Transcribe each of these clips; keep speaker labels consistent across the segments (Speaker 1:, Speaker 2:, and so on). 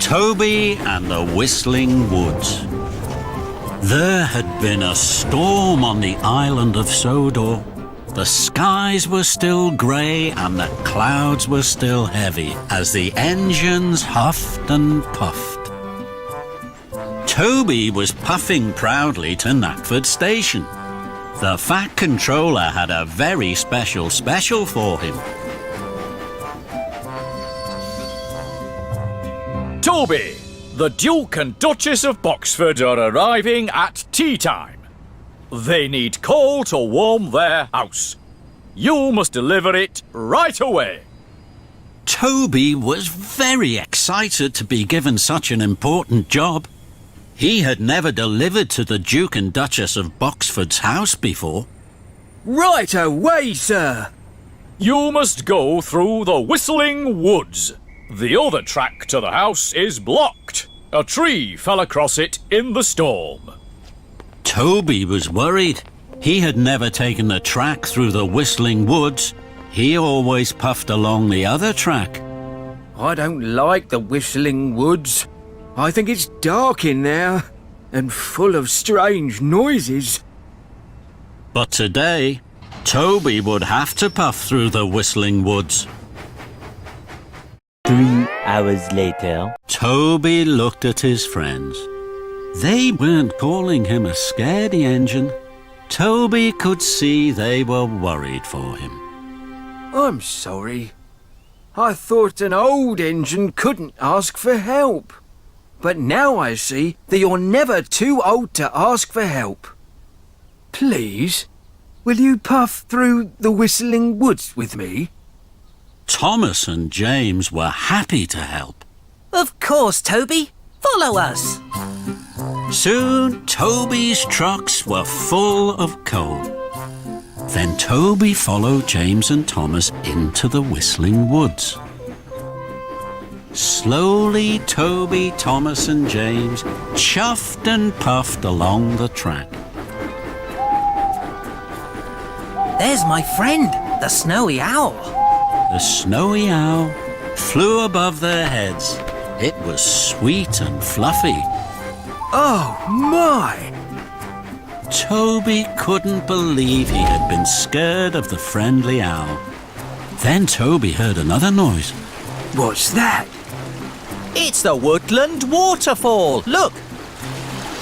Speaker 1: Toby and the Whistling Woods. There had been a storm on the island of Sodor. The skies were still grey and the clouds were still heavy as the engines huffed and puffed. Toby was puffing proudly to Knackford Station. The Fat Controller had a very special for him.
Speaker 2: Toby, the Duke and Duchess of Boxford are arriving at tea time. They need coal to warm their house. You must deliver it right away.
Speaker 1: Toby was very excited to be given such an important job. He had never delivered to the Duke and Duchess of Boxford's house before.
Speaker 3: Right away, sir.
Speaker 2: You must go through the Whistling Woods. The other track to the house is blocked. A tree fell across it in the storm.
Speaker 1: Toby was worried. He had never taken the track through the Whistling Woods. He always puffed along the other track.
Speaker 3: I don't like the Whistling Woods. I think it's dark in there and full of strange noises.
Speaker 1: But today, Toby would have to puff through the Whistling Woods.
Speaker 4: 3 hours later.
Speaker 1: Toby looked at his friends. They weren't calling him a scaredy engine. Toby could see they were worried for him.
Speaker 3: I'm sorry. I thought an old engine couldn't ask for help. But now I see that you're never too old to ask for help. Please, will you puff through the Whistling Woods with me?
Speaker 1: Thomas and James were happy to help.
Speaker 5: Of course, Toby. Follow us.
Speaker 1: Soon, Toby's trucks were full of coal. Then Toby followed James and Thomas into the Whistling Woods. Slowly, Toby, Thomas and James chuffed and puffed along the track.
Speaker 5: There's my friend, the Snowy Owl.
Speaker 1: The Snowy Owl flew above their heads. It was sweet and fluffy.
Speaker 3: Oh, my!
Speaker 1: Toby couldn't believe he had been scared of the friendly owl. Then Toby heard another noise.
Speaker 3: What's that?
Speaker 5: It's the Woodland Waterfall. Look.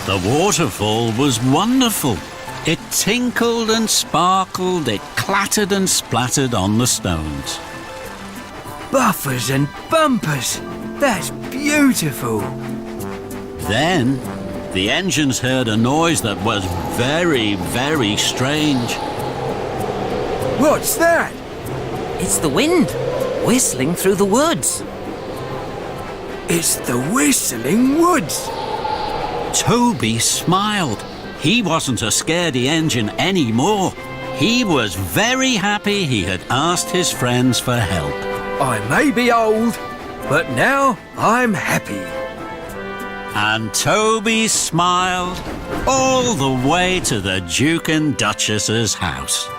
Speaker 1: The waterfall was wonderful. It tinkled and sparkled. It clattered and splattered on the stones.
Speaker 3: Buffers and bumpers. That's beautiful.
Speaker 1: Then the engines heard a noise that was very, very strange.
Speaker 3: What's that?
Speaker 5: It's the wind, whistling through the woods.
Speaker 3: It's the Whistling Woods.
Speaker 1: Toby smiled. He wasn't a scaredy engine anymore. He was very happy he had asked his friends for help.
Speaker 3: I may be old, but now I'm happy.
Speaker 1: And Toby smiled all the way to the Duke and Duchess's house.